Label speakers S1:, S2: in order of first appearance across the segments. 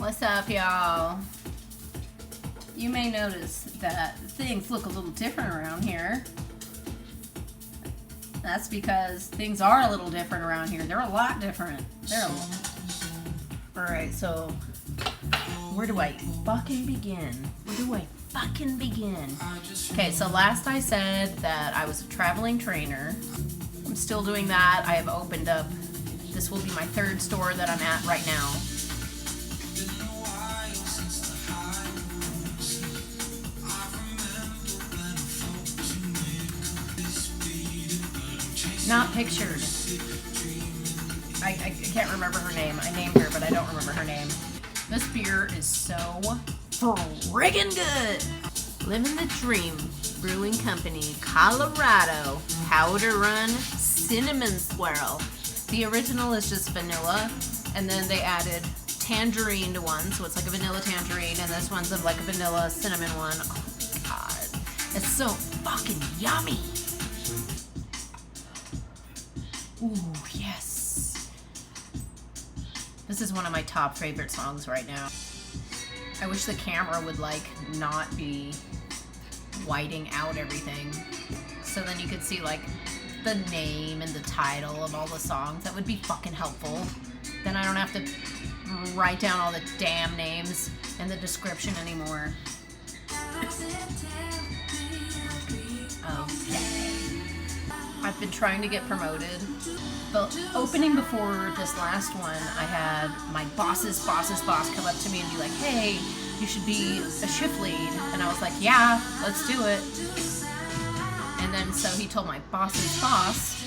S1: What's up, y'all? You may notice that things look a little different around here. That's because things are a little different around here. They're a lot different. Alright, so where do I fucking begin? Okay, so last I said that I was a traveling trainer. I'm still doing that. I have opened up, this will be my third store that I'm at right now. Not pictured. I can't remember her name. I named her, but I don't remember her name. This beer is so friggin' good. Living the Dream Brewing Company, Colorado, Powder Run, Cinnamon Swirl. The original is just vanilla, and then they added tangerine to one, so it's like a vanilla tangerine, and this one's like a vanilla cinnamon one. Oh my god. It's so fucking yummy. Ooh, yes. This is one of my top favorite songs right now. I wish the camera would like not be whiting out everything, so then you could see like the name and the title of all the songs. That would be fucking helpful. Then I don't have to write down all the damn names in the description anymore. Okay. I've been trying to get promoted. The opening before this last one, I had my boss's boss come up to me and be like, hey, you should be a shift lead. And I was like, yeah, let's do it. And then so he told my boss's boss,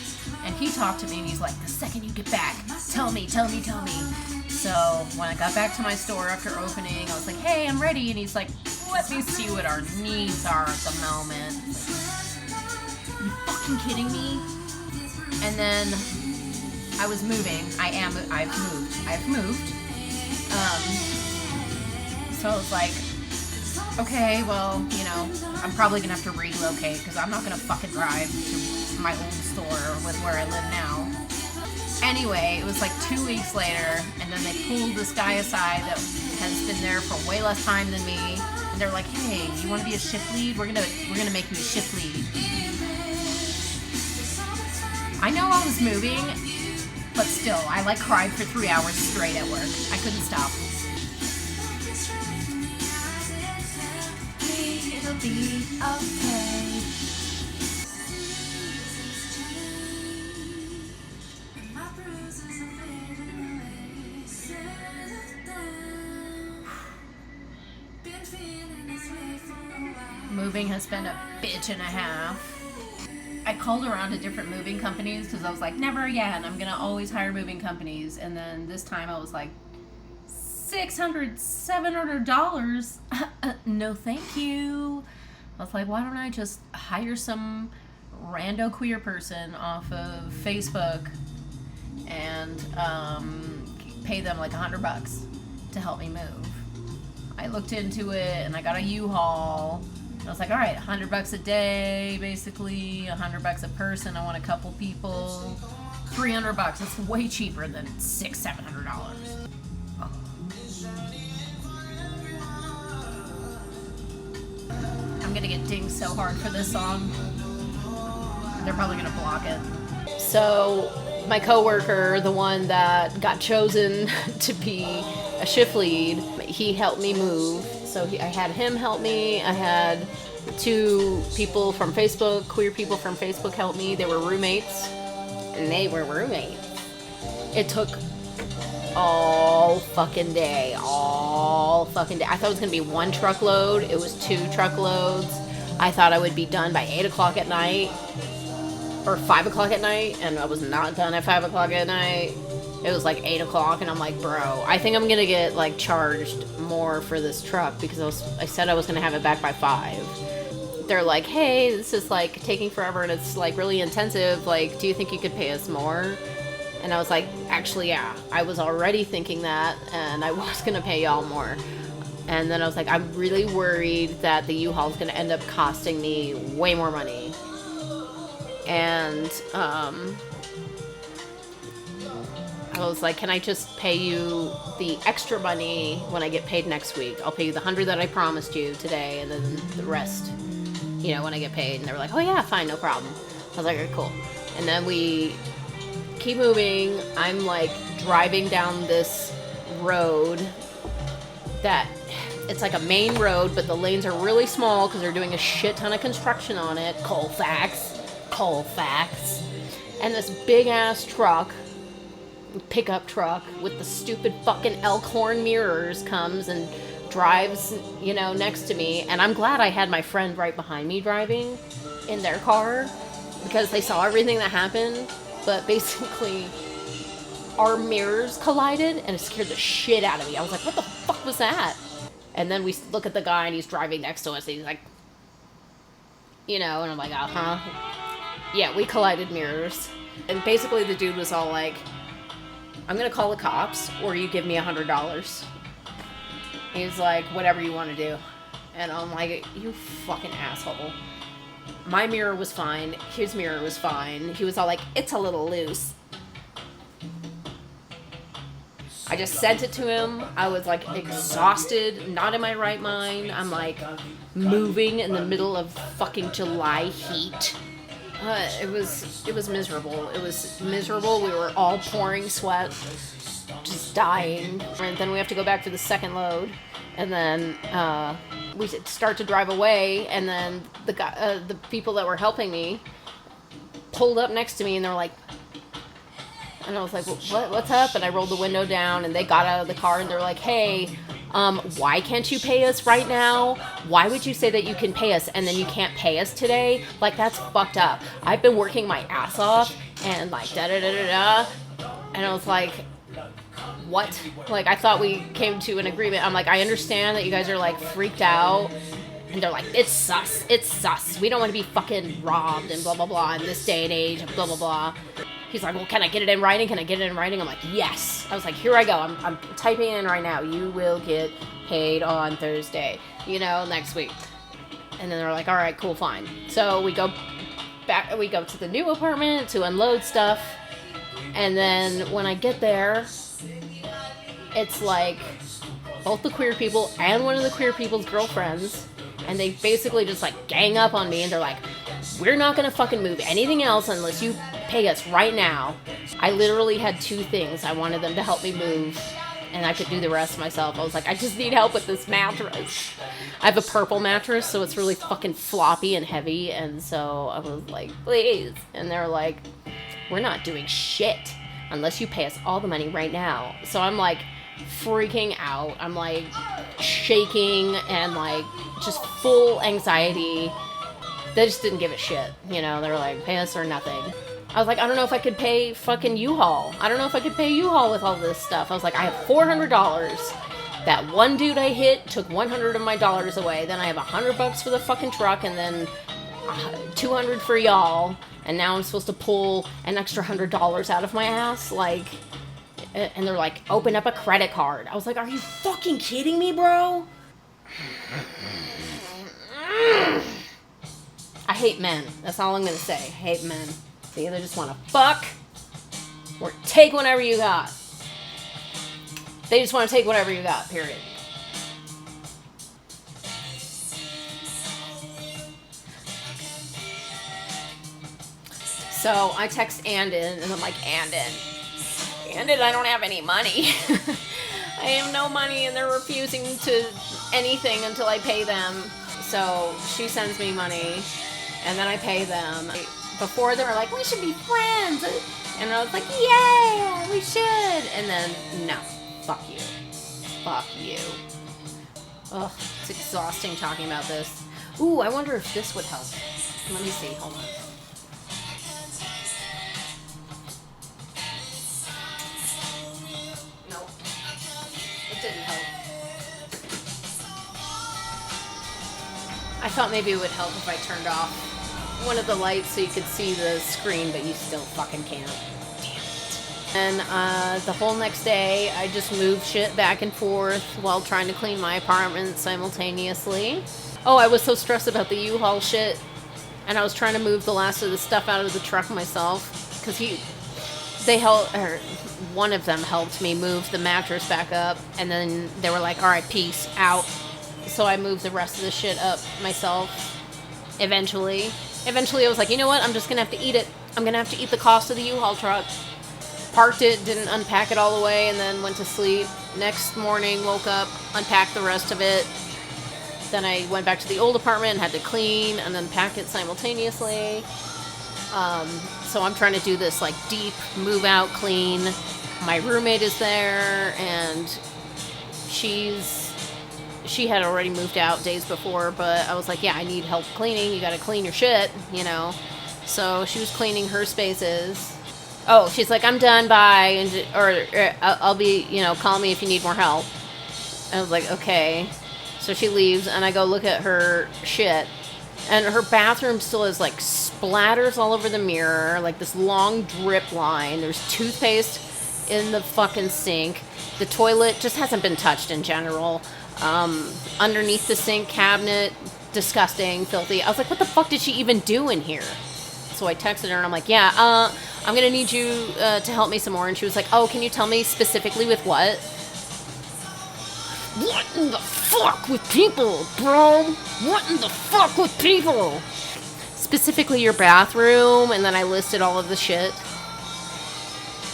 S1: and he talked to me and he's like, the second you get back, tell me. So when I got back to my store after opening, I was like, hey, I'm ready. And he's like, let me see what our needs are at the moment. Are you fucking kidding me? And then I was moving. I've moved. So I was like, okay, well, you know, I'm probably gonna have to relocate because I'm not gonna fucking drive to my old store with where I live now. Anyway, it was like 2 weeks later, and then they pulled this guy aside that has been there for way less time than me, and they're like, hey, you want to be a shift lead? We're gonna make you a shift lead. I know I was moving, but still, I like cried for 3 hours straight at work. I couldn't stop. It'll be okay. Moving has been a bitch and a half. I called around to different moving companies because I was like, never again. I'm going to always hire moving companies. And then this time I was like, $600, $700. No, thank you. I was like, why don't I just hire some rando queer person off of Facebook and pay them like $100 to help me move. I looked into it and I got a U-Haul. I was like, all right, $100 a day, basically, $100 a person. I want a couple people. $300. That's way cheaper than $600, $700. Oh. I'm gonna get dinged so hard for this song. They're probably gonna block it. So, my coworker, the one that got chosen to be a shift lead, he helped me move. So I had him help me. I had 2 people from Facebook, queer people from Facebook help me. They were roommates. And they were roommates. It took all fucking day. I thought it was going to be 1 truckload. It was 2 truckloads. I thought I would be done by 8 o'clock at night. Or 5 o'clock at night. And I was not done at 5 o'clock at night. It was like 8 o'clock, and I'm like, bro, I think I'm gonna get like charged more for this truck because I said I was gonna have it back by 5. They're like, hey, this is like taking forever and it's like really intensive. Like, do you think you could pay us more? And I was like, actually, yeah, I was already thinking that, and I was gonna pay y'all more. And then I was like, I'm really worried that the U-Haul is gonna end up costing me way more money. And I was like, can I just pay you the extra money when I get paid next week? I'll pay you the $100 that I promised you today, and then the rest, you know, when I get paid. And they were like, oh yeah, fine, no problem. I was like, okay, cool. And then we keep moving. I'm like driving down this road that it's like a main road, but the lanes are really small because they're doing a shit ton of construction on it. Colfax. And this big ass truck, pickup truck with the stupid fucking elk horn mirrors comes and drives, you know, next to me. And I'm glad I had my friend right behind me driving in their car because they saw everything that happened. But basically, our mirrors collided and it scared the shit out of me. I was like, what the fuck was that? And then we look at the guy and he's driving next to us and he's like, you know, and I'm like, uh-huh. Yeah, we collided mirrors. And basically the dude was all like, I'm gonna call the cops or you give me $100. He's like, whatever you want to do. And I'm like, you fucking asshole. My mirror was fine. His mirror was fine. He was all like, it's a little loose. I just sent it to him. I was like exhausted, not in my right mind. I'm like moving in the middle of fucking July heat. It was miserable. It was miserable. We were all pouring sweat, just dying. And then we have to go back for the second load. And then we start to drive away. And then the people that were helping me pulled up next to me and they were like, and I was like, what's up? And I rolled the window down and they got out of the car and they're like, hey, why can't you pay us right now? Why would you say that you can pay us and then you can't pay us today? Like, that's fucked up. I've been working my ass off and like da-da-da-da-da. And I was like, what? Like, I thought we came to an agreement. I'm like, I understand that you guys are like freaked out. And they're like, it's sus. It's sus. We don't want to be fucking robbed and blah, blah, blah in this day and age and blah, blah, blah. He's like, well, can I get it in writing? Can I get it in writing? I'm like, yes. I was like, here I go. I'm typing in right now. You will get paid on Thursday, you know, next week. And then they're like, all right, cool, fine. So we go back, we go to the new apartment to unload stuff. And then when I get there, it's like both the queer people and one of the queer people's girlfriends. And they basically just like gang up on me and they're like, we're not going to fucking move anything else unless you pay us right now. I literally had two things. I wanted them to help me move and I could do the rest myself. I was like, I just need help with this mattress. I have a purple mattress, so it's really fucking floppy and heavy. And so I was like, please. And they're like, we're not doing shit unless you pay us all the money right now. So I'm like freaking out. I'm like shaking and like just full anxiety. They just didn't give a shit, you know. They were like, pay us or nothing. I was like, I don't know if I could pay fucking U-Haul. I don't know if I could pay U-Haul with all this stuff. I was like, I have $400. That one dude I hit took $100 of my dollars away. Then I have $100 for the fucking truck and then $200 for y'all. And now I'm supposed to pull an extra $100 out of my ass. Like, and they're like, open up a credit card. I was like, are you fucking kidding me, bro? I hate men. That's all I'm gonna say. I hate men. They either just want to fuck or take whatever you got. They just want to take whatever you got, period. So I text Andon and I'm like, Andon, I don't have any money. I have no money and they're refusing to anything until I pay them. So she sends me money and then I pay them. Before they were like, we should be friends. And I was like, yeah, we should. And then, no, fuck you. Fuck you. Ugh, it's exhausting talking about this. Ooh, I wonder if this would help. Let me see, hold on. No, it didn't help. I thought maybe it would help if I turned off one of the lights so you could see the screen, but you still fucking can't. Damn it. And the whole next day, I just moved shit back and forth while trying to clean my apartment simultaneously. Oh, I was so stressed about the U-Haul shit, and I was trying to move the last of the stuff out of the truck myself, because one of them helped me move the mattress back up, and then they were like, all right, peace, out. So I moved the rest of the shit up myself, eventually. Eventually I was like, you know what, I'm just gonna have to eat it. I'm gonna have to eat the cost of the U-Haul truck. Parked it, didn't unpack it all the way, and then went to sleep. Next morning, woke up, unpacked the rest of it. Then I went back to the old apartment and had to clean and unpack it simultaneously. So I'm trying to do this like deep move out clean. My roommate is there, and she had already moved out days before, but I was like, yeah, I need help cleaning. You gotta clean your shit, you know. So she was cleaning her spaces. Oh, she's like, I'm done, bye, or I'll be, you know, call me if you need more help. I was like, okay. So she leaves, and I go look at her shit, and her bathroom still has, like, splatters all over the mirror, like this long drip line. There's toothpaste in the fucking sink. The toilet just hasn't been touched in general. Underneath the sink cabinet, disgusting, filthy. I was like, what the fuck did she even do in here? So I texted her, and I'm like, yeah, I'm gonna need you to help me some more. And she was like, oh, can you tell me specifically with what? What in the fuck with people, bro? What in the fuck with people? Specifically your bathroom, and then I listed all of the shit.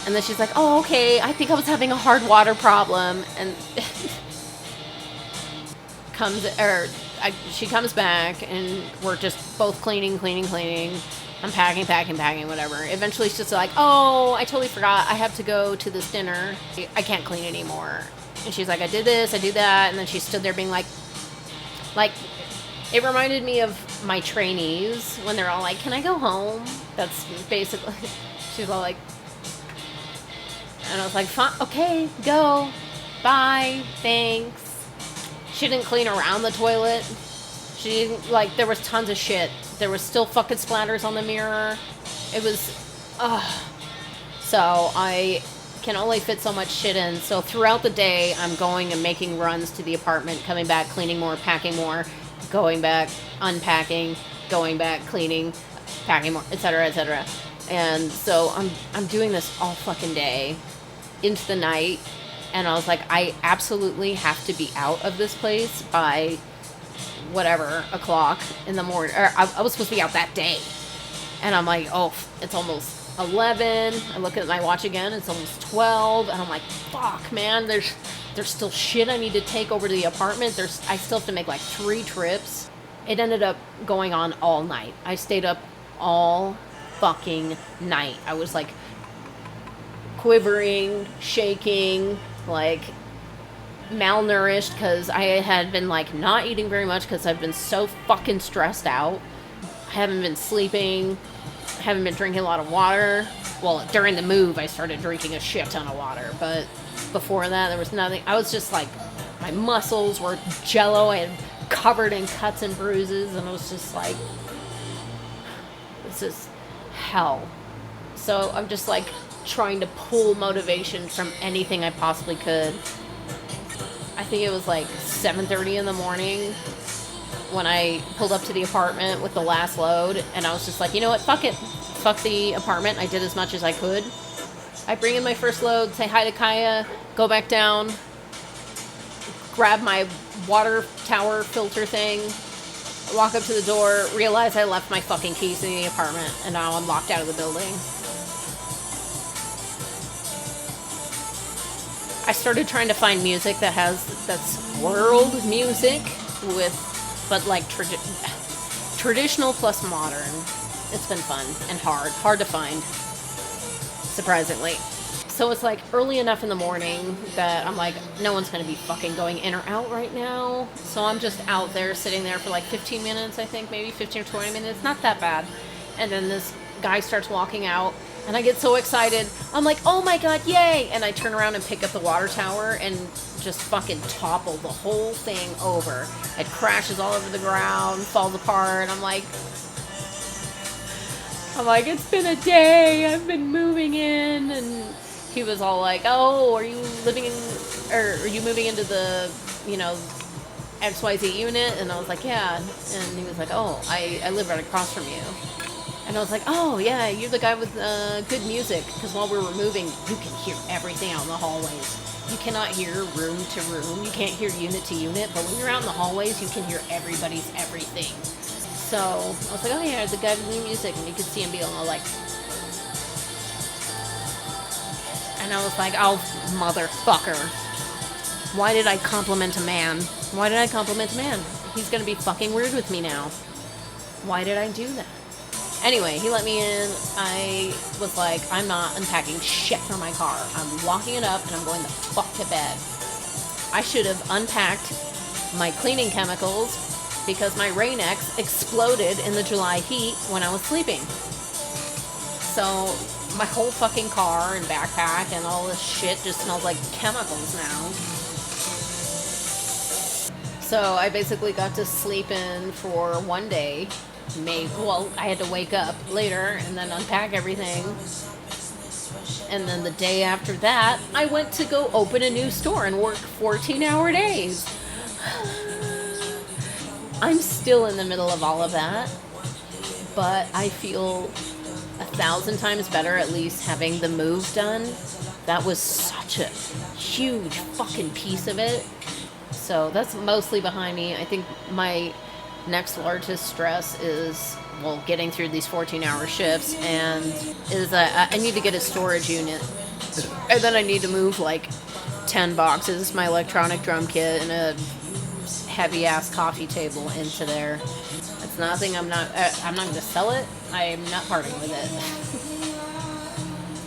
S1: And then she's like, oh, okay, I think I was having a hard water problem. And she comes back, and we're just both cleaning. I'm packing, whatever. Eventually she's just like, oh, I totally forgot. I have to go to this dinner. I can't clean anymore. And she's like, I did this, I do that. And then she stood there being like, it reminded me of my trainees when they're all like, can I go home? That's basically, she's all like, and I was like, fine, okay, go, bye, thanks. She didn't clean around the toilet. She didn't, like, there was tons of shit. There was still fucking splatters on the mirror. It was, so I can only fit so much shit in. So throughout the day, I'm going and making runs to the apartment, coming back, cleaning more, packing more, going back, unpacking, going back, cleaning, packing more, etc., etc. And so I'm doing this all fucking day into the night. And I was like, I absolutely have to be out of this place by whatever o'clock in the morning. Or I was supposed to be out that day. And I'm like, oh, it's almost 11. I look at my watch again, it's almost 12. And I'm like, fuck, man, there's still shit I need to take over to the apartment. I still have to make like 3 trips. It ended up going on all night. I stayed up all fucking night. I was like quivering, shaking, like malnourished, because I had been like not eating very much because I've been so fucking stressed out. I haven't been sleeping, haven't been drinking a lot of water. Well, during the move I started drinking a shit ton of water, but before that there was nothing. I was just like, my muscles were jello. I had covered in cuts and bruises, and I was just like, this is hell. So I'm just like trying to pull motivation from anything I possibly could. I think it was like 7:30 in the morning when I pulled up to the apartment with the last load, and I was just like, you know what, fuck it. Fuck the apartment. I did as much as I could. I bring in my first load, say hi to Kaya, go back down, grab my water tower filter thing, walk up to the door, realize I left my fucking keys in the apartment, and now I'm locked out of the building. I started trying to find music that's world music but like traditional plus modern. It's been fun and hard to find, surprisingly. So it's like early enough in the morning that I'm like, no one's gonna be fucking going in or out right now. So I'm just out there sitting there for like 15 minutes, I think, maybe 15 or 20 minutes, not that bad. And then this guy starts walking out, and I get so excited. I'm like, oh my god, yay! And I turn around and pick up the water tower and just fucking topple the whole thing over. It crashes all over the ground, falls apart. I'm like, it's been a day. I've been moving in. And he was all like, oh, are you moving into the, XYZ unit? And I was like, yeah. And he was like, oh, I live right across from you. And And I was like, oh, yeah, you're the guy with good music. Because while we were moving, you can hear everything out in the hallways. You cannot hear room to room. You can't hear unit to unit. But when you're out in the hallways, you can hear everybody's everything. So I was like, oh, yeah, the guy with new music. And you could see him be all like... And I was like, oh, motherfucker. Why did I compliment a man? Why did I compliment a man? He's going to be fucking weird with me now. Why did I do that? Anyway, he let me in. I was like, I'm not unpacking shit from my car. I'm locking it up and I'm going the fuck to bed. I should have unpacked my cleaning chemicals because my Rain-X exploded in the July heat when I was sleeping. So my whole fucking car and backpack and all this shit just smells like chemicals now. So I basically got to sleep in for one day. Well, I had to wake up later and then unpack everything. And then the day after that, I went to go open a new store and work 14-hour days. I'm still in the middle of all of that, but I feel 1,000 times better at least having the move done. That was such a huge fucking piece of it. So that's mostly behind me. I think my next largest stress is, well, getting through these 14-hour shifts, and is I need to get a storage unit. And then I need to move like 10 boxes, my electronic drum kit, and a heavy-ass coffee table into there. It's nothing. I'm not going to sell it. I'm not parting with it.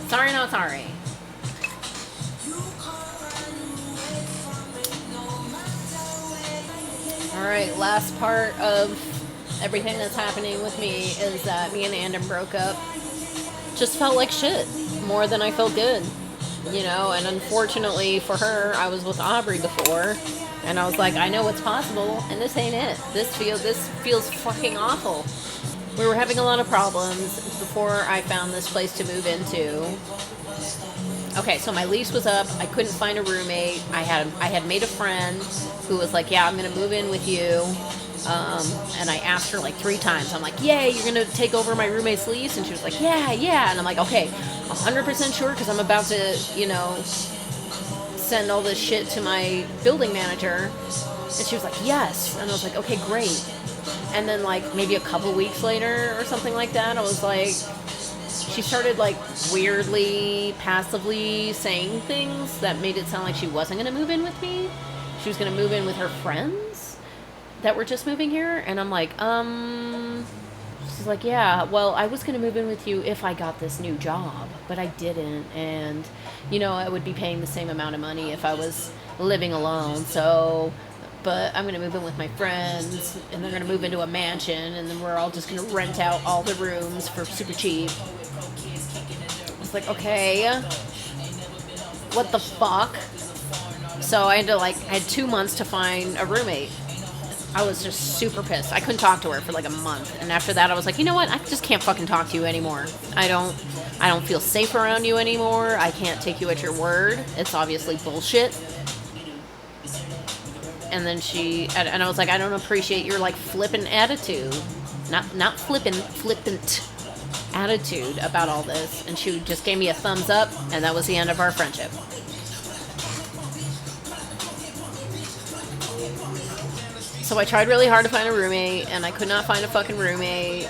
S1: Sorry, not sorry. Alright, last part of everything that's happening with me is that me and Andon broke up. Just felt like shit. More than I felt good. You know, and unfortunately for her, I was with Aubrey before. And I was like, I know what's possible, and this ain't it. This feels fucking awful. We were having a lot of problems before I found this place to move into. Okay, so my lease was up. I couldn't find a roommate. I had made a friend who was like, yeah, I'm going to move in with you. And I asked her like 3 times. I'm like, yay, you're going to take over my roommate's lease? And she was like, yeah. And I'm like, okay, 100% sure, because I'm about to, you know, send all this shit to my building manager. And she was like, yes. And I was like, okay, great. And then like maybe a couple weeks later or something like that, I was like, she started like weirdly, passively saying things that made it sound like she wasn't going to move in with me. She was going to move in with her friends that were just moving here. And I'm like, she's like, yeah, well, I was going to move in with you if I got this new job, but I didn't. And, you know, I would be paying the same amount of money if I was living alone. So, but I'm going to move in with my friends, and they're going to move into a mansion, and then we're all just going to rent out all the rooms for super cheap. I was like, okay, what the fuck? So I had 2 months to find a roommate. I was just super pissed. I couldn't talk to her for like a month. And after that, I was like, you know what? I just can't fucking talk to you anymore. I don't feel safe around you anymore. I can't take you at your word. It's obviously bullshit. And then and I was like, I don't appreciate your like flippant attitude. Not flippant attitude about all this. And she just gave me a thumbs up, and that was the end of our friendship. So I tried really hard to find a roommate, and I could not find a fucking roommate.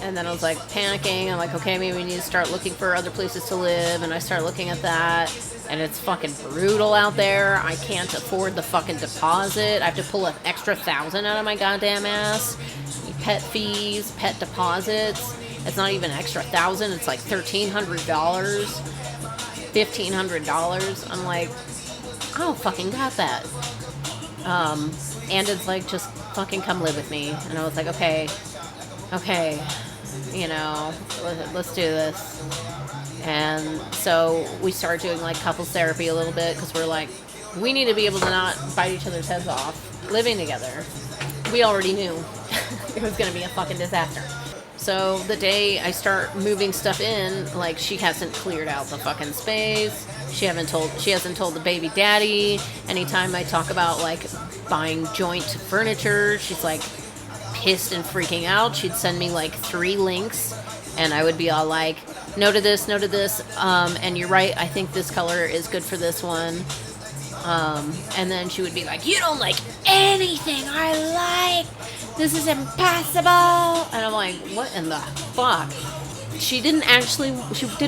S1: And then I was like panicking. I'm like, okay, maybe we need to start looking for other places to live. And I start looking at that, and it's fucking brutal out there. I can't afford the fucking deposit. I have to pull an extra $1,000 out of my goddamn ass. Pet fees, pet deposits. It's not even extra $1,000. It's like $1,300, $1,500. I'm like, I don't fucking got that. And it's like, just fucking come live with me. And I was like, okay, you know, let's do this. And so we started doing like couples therapy a little bit, because we're like, we need to be able to not bite each other's heads off living together. We already knew it was going to be a fucking disaster. So the day I start moving stuff in, like, she hasn't cleared out the fucking space. She hasn't told the baby daddy. Anytime I talk about like buying joint furniture, she's like pissed and freaking out. She'd send me like 3 links And I would be all like, no to this, and you're right, I think this color is good for this one. And then she would be like, you don't like anything I like. This is impossible. And I'm like, what in the fuck? She didn't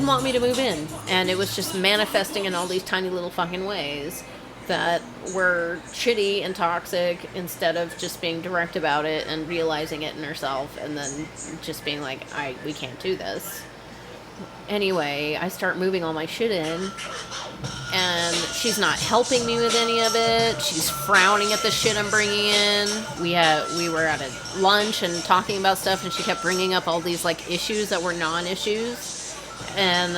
S1: want me to move in. And it was just manifesting in all these tiny little fucking ways that were shitty and toxic, instead of just being direct about it and realizing it in herself and then just being like, we can't do this. Anyway, I start moving all my shit in, and she's not helping me with any of it. She's frowning at the shit I'm bringing in. We were at a lunch and talking about stuff, and she kept bringing up all these like issues that were non-issues, and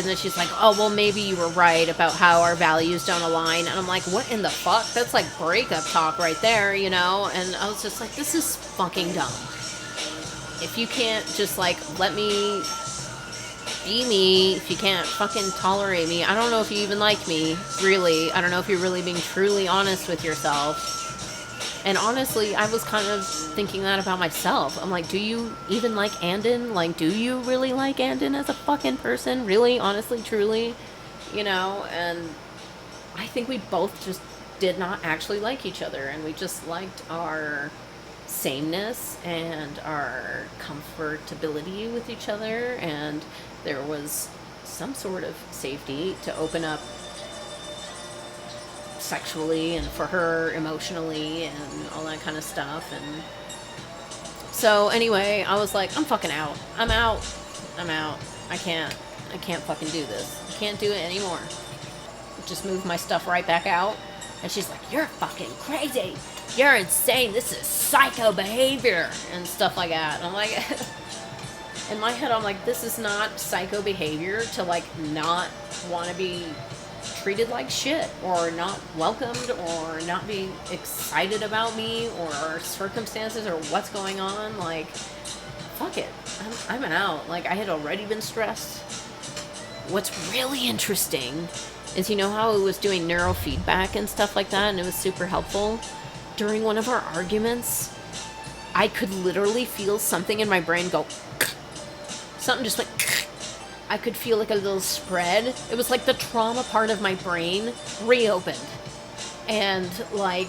S1: then she's like, oh, well, maybe you were right about how our values don't align. And I'm like, what in the fuck? That's like breakup talk right there, you know? And I was just like, this is fucking dumb. If you can't just like let me be me, if you can't fucking tolerate me, I don't know if you even like me, really. I don't know if you're really being truly honest with yourself. And honestly, I was kind of thinking that about myself. I'm like, do you even like Andon? Like, do you really like Andon as a fucking person? Really? Honestly? Truly? You know? And I think we both just did not actually like each other. And we just liked our sameness and our comfortability with each other. And there was some sort of safety to open up sexually and for her emotionally and all that kind of stuff. And so anyway, I was like, I'm fucking out. I'm out. I can't fucking do this. I can't do it anymore. Just moved my stuff right back out. And she's like, you're fucking crazy. You're insane. This is psycho behavior and stuff like that. And I'm like, in my head, I'm like, this is not psycho behavior to like not want to be treated like shit, or not welcomed, or not being excited about me, or circumstances, or what's going on. Like, fuck it. I'm out. Like, I had already been stressed. What's really interesting is, you know how it was doing neurofeedback and stuff like that, and it was super helpful? During one of our arguments, I could literally feel something in my brain go, something just went, I could feel like a little spread. It was like the trauma part of my brain reopened. And like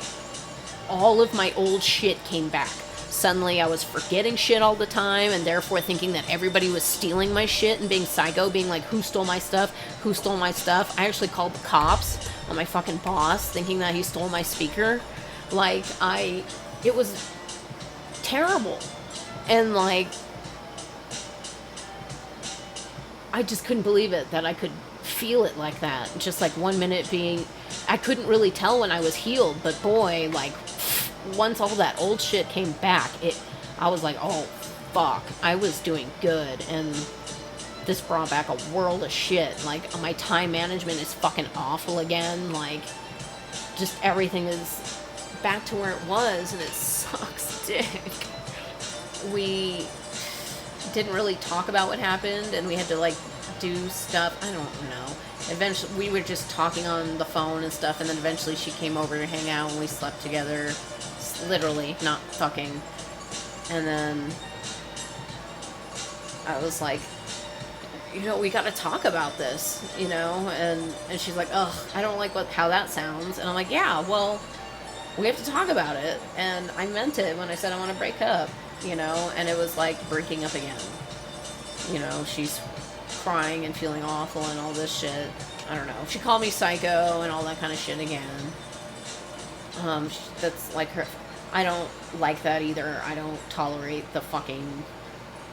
S1: all of my old shit came back. Suddenly I was forgetting shit all the time, and therefore thinking that everybody was stealing my shit and being psycho, being like, who stole my stuff? Who stole my stuff? I actually called the cops on my fucking boss, thinking that he stole my speaker. Like, it was terrible. And like, I just couldn't believe it that I could feel it like that. Just like 1 minute being, I couldn't really tell when I was healed, but boy, like once all that old shit came back, I was like, oh fuck, I was doing good, and this brought back a world of shit. Like, my time management is fucking awful again. Like, just everything is back to where it was, and it sucks dick. We didn't really talk about what happened, and we had to like do stuff. I don't know. Eventually, we were just talking on the phone and stuff, and then eventually she came over to hang out, and we slept together, literally, not fucking. And then I was like, you know, we got to talk about this, you know. And she's like, ugh, I don't like how that sounds. And I'm like, yeah, well, we have to talk about it. And I meant it when I said I want to break up. You know, and it was like breaking up again. You know, she's crying and feeling awful and all this shit. I don't know. She called me psycho and all that kind of shit again. That's like her. I don't like that either. I don't tolerate the fucking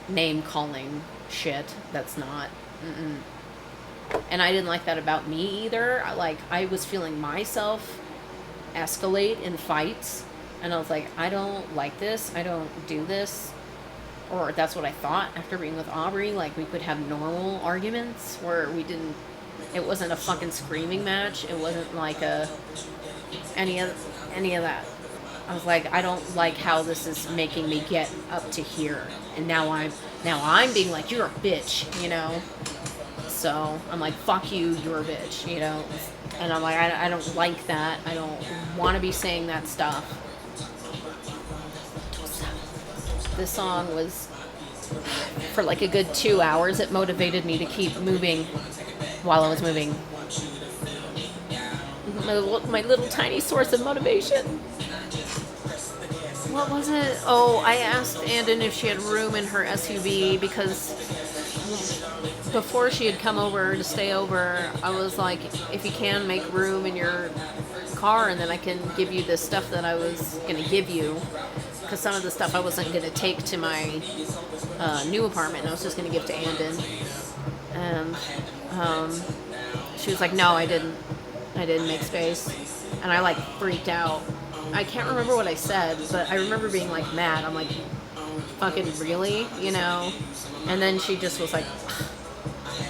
S1: name calling shit. That's not. And I didn't like that about me either. I was feeling myself escalate in fights. And I was like, I don't like this. I don't do this. Or that's what I thought after being with Aubrey. Like, we could have normal arguments where we didn't... It wasn't a fucking screaming match. It wasn't like any of that. I was like, I don't like how this is making me get up to here. And now I'm being like, you're a bitch, you know? So I'm like, fuck you, you're a bitch, you know? And I'm like, I don't like that. I don't want to be saying that stuff. This song was for like a good 2 hours. It motivated me to keep moving while I was moving. My little tiny source of motivation. What was it? Oh, I asked Andon if she had room in her SUV because before she had come over to stay over, I was like, if you can, make room in your car and then I can give you this stuff that I was going to give you. Because some of the stuff I wasn't going to take to my new apartment. I was just going to give to Andon. And she was like, no, I didn't make space. And I like freaked out. I can't remember what I said, but I remember being like mad. I'm like, fucking really? You know? And then she just was like,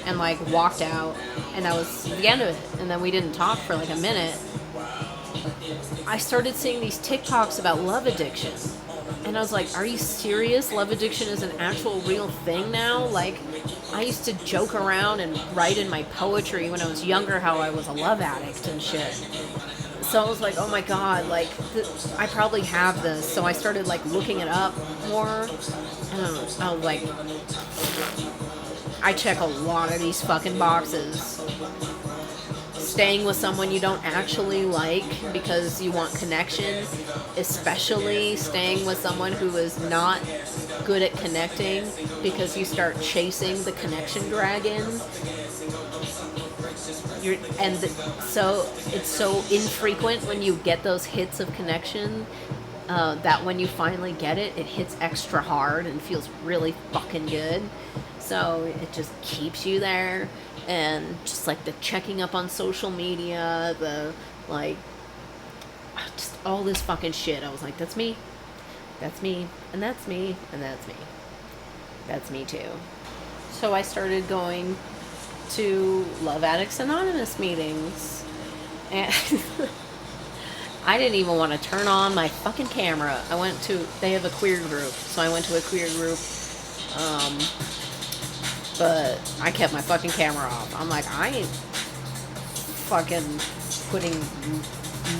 S1: and like walked out. And that was the end of it. And then we didn't talk for like a minute. I started seeing these TikToks about love addiction. And I was like, are you serious? Love addiction is an actual real thing now? Like, I used to joke around and write in my poetry when I was younger how I was a love addict and shit. So I was like, oh my god, like, I probably have this. So I started, like, looking it up more. And I was like, I check a lot of these fucking boxes. Staying with someone you don't actually like because you want connection, especially staying with someone who is not good at connecting because you start chasing the connection dragon. So it's so infrequent when you get those hits of connection that when you finally get it, it hits extra hard and feels really fucking good. So it just keeps you there. And just like the checking up on social media, the like, just all this fucking shit. I was like, that's me, and that's me, and that's me. That's me too. So I started going to Love Addicts Anonymous meetings. And I didn't even want to turn on my fucking camera. They have a queer group, so I went to a queer group. But I kept my fucking camera off. I'm like, I ain't fucking putting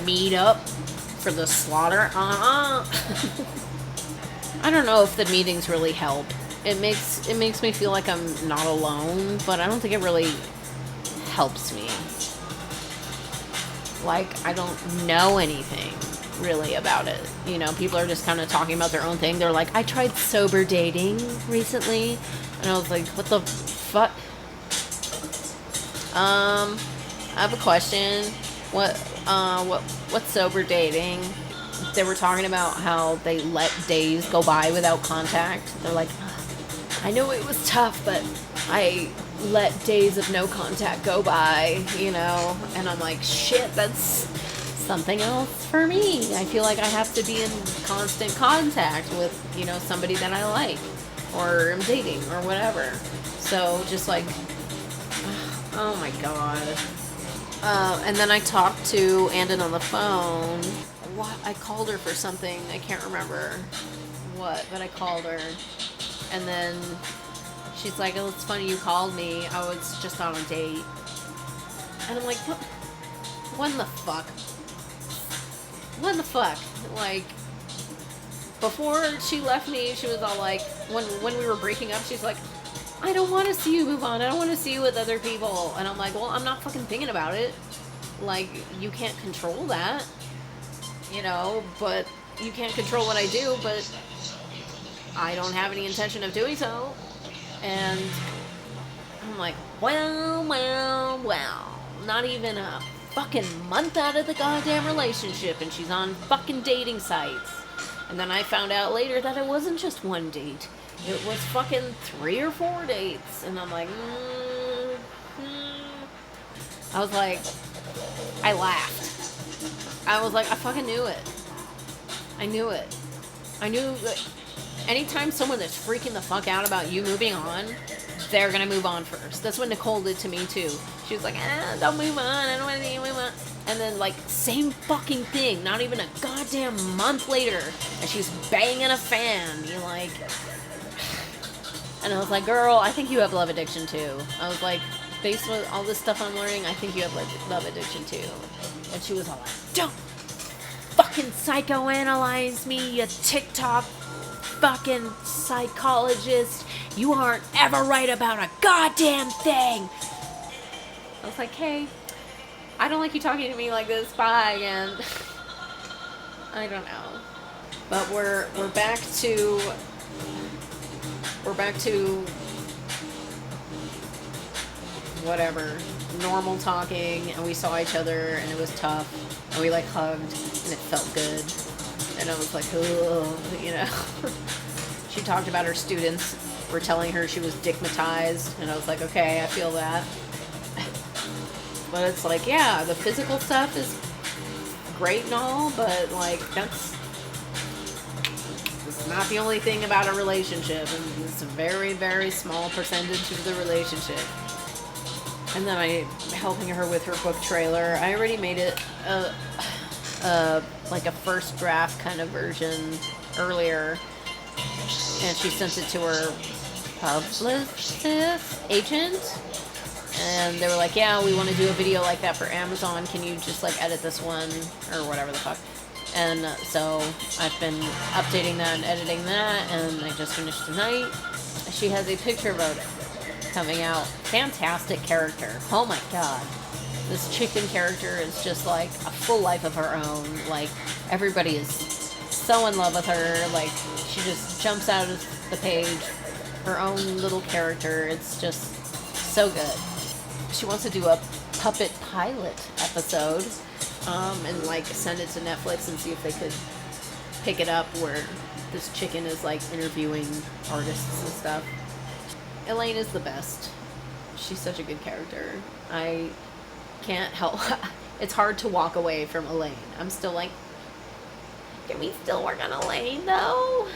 S1: meat up for the slaughter. I don't know if the meetings really help. It makes me feel like I'm not alone, but I don't think it really helps me. Like, I don't know anything really about it. You know, people are just kind of talking about their own thing. They're like, I tried sober dating recently. And I was like, what the fuck? I have a question. What's sober dating? They were talking about how they let days go by without contact. They're like, I know it was tough, but I let days of no contact go by, you know? And I'm like, shit, that's something else for me. I feel like I have to be in constant contact with, you know, somebody that I like. Or I'm dating, or whatever. So, just like, oh my god. And then I talked to Andon on the phone. I called her for something. I can't remember what, but I called her. And then she's like, oh, it's funny you called me. I was just on a date. And I'm like, what? What in the fuck? What in the fuck? Like, before she left me, she was all like, when we were breaking up, she's like, I don't want to see you move on. I don't want to see you with other people. And I'm like, well, I'm not fucking thinking about it. Like, you can't control that. You know, but you can't control what I do, but I don't have any intention of doing so. And I'm like, well. Not even a fucking month out of the goddamn relationship, and she's on fucking dating sites. And then I found out later that it wasn't just one date. It was fucking 3 or 4 dates. And I'm like, I was like, I laughed. I was like, I fucking knew it. I knew it. I knew that anytime someone that's freaking the fuck out about you moving on, they're gonna move on first. That's what Nicole did to me too. She was like, don't move on. I don't want to see you move on. And then, like, same fucking thing. Not even a goddamn month later, and she's banging a fan. You're like, and I was like, girl, I think you have love addiction too. I was like, based on all this stuff I'm learning, I think you have love addiction too. And she was all like, don't fucking psychoanalyze me, you TikTok fucking psychologist. You aren't ever right about a goddamn thing. I was like, hey, I don't like you talking to me like this. Bye. And I don't know. But we're back to whatever, normal talking, and we saw each other, and it was tough, and we like hugged, and it felt good, and I was like, oh, you know. She talked about her students were telling her she was digmatized, and I was like, okay, I feel that. But it's like, yeah, the physical stuff is great and all, but like, it's not the only thing about a relationship, and it's a very, very small percentage of the relationship. And then I'm helping her with her book trailer. I already made it like a first draft kind of version earlier, and she sent it to her publicist agent, and they were like, yeah, we want to do a video like that for Amazon. Can you just like edit this one or whatever the fuck? And so I've been updating that and editing that, and I just finished tonight. She has a picture of it coming out. Fantastic character. Oh my god. This chicken character is just like a full life of her own. Like, everybody is so in love with her. Like, she just jumps out of the page. Her own little character. It's just so good. She wants to do a puppet pilot episode. And like send it to Netflix and see if they could pick it up where this chicken is like interviewing artists and stuff. Elaine is the best. She's such a good character. I can't help. It's hard to walk away from Elaine. I'm still like, can we still work on Elaine though?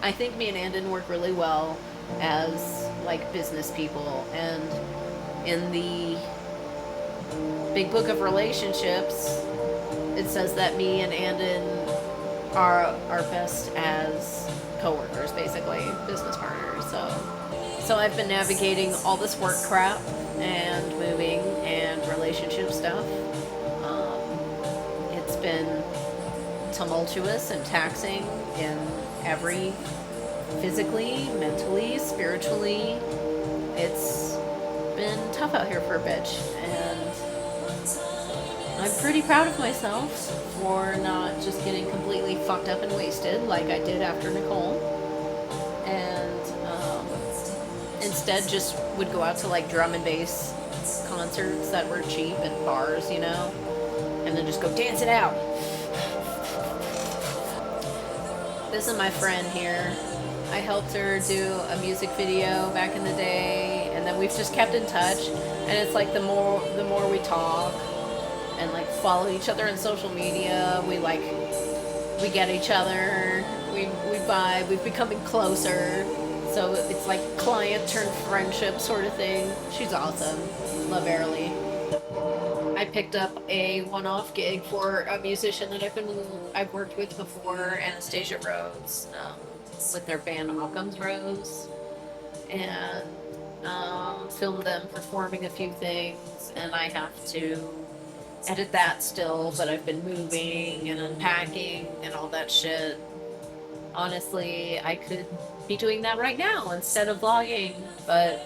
S1: I think me and Andon work really well as like business people, and in the Big Book of Relationships, it says that me and Andon are best as co-workers, basically, business partners. So I've been navigating all this work crap and moving and relationship stuff. It's been tumultuous and taxing in every, physically, mentally, spiritually. It's been tough out here for a bitch, and I'm pretty proud of myself for not just getting completely fucked up and wasted like I did after Nicole, and instead just would go out to like drum and bass concerts that were cheap at bars, you know, and then just go dance it out. This is my friend here. I helped her do a music video back in the day, and then we've just kept in touch, and it's like the more we talk and like follow each other on social media, we get each other, we vibe, we've becoming closer. So it's like client turned friendship sort of thing. She's awesome. Love Arily. I picked up a one-off gig for a musician that I've worked with before, Anastasia Rhodes, with their band Occam's Rose, and filmed them performing a few things, and I have to edit that still, but I've been moving and unpacking and all that shit. Honestly, I could be doing that right now instead of vlogging, but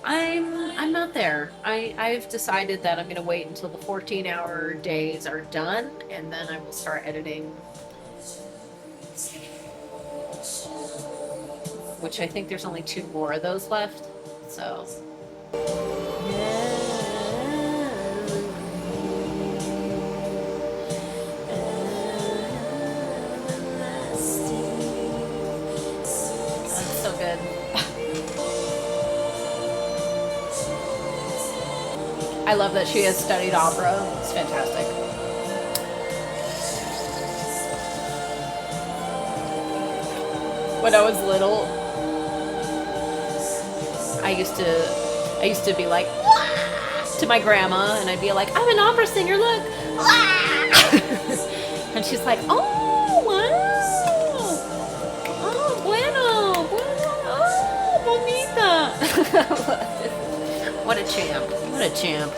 S1: I'm not there. I've decided that I'm going to wait until the 14-hour days are done, and then I will start editing, which I think there's only 2 more of those left, so that's so good. I love that she has studied opera. It's fantastic. When I was little, I used to be like, "Wah!" to my grandma, and I'd be like, "I'm an opera singer, look." And she's like, "Oh, wow. Oh, bueno, oh, bonita." What a champ. What a champ.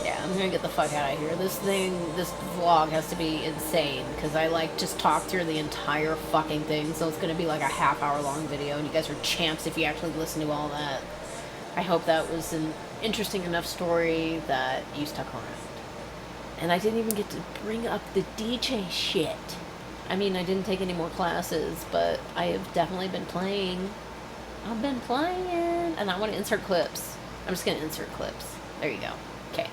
S1: Yeah, gonna get the fuck out of here. This vlog has to be insane, because I, like, just talked through the entire fucking thing, so it's gonna be like a half-hour long video, and you guys are champs if you actually listen to all that. I hope that was an interesting enough story that you stuck around. And I didn't even get to bring up the DJ shit. I mean, I didn't take any more classes, but I have definitely been playing. I've been playing, and I want to insert clips. I'm just gonna insert clips. There you go. Okay.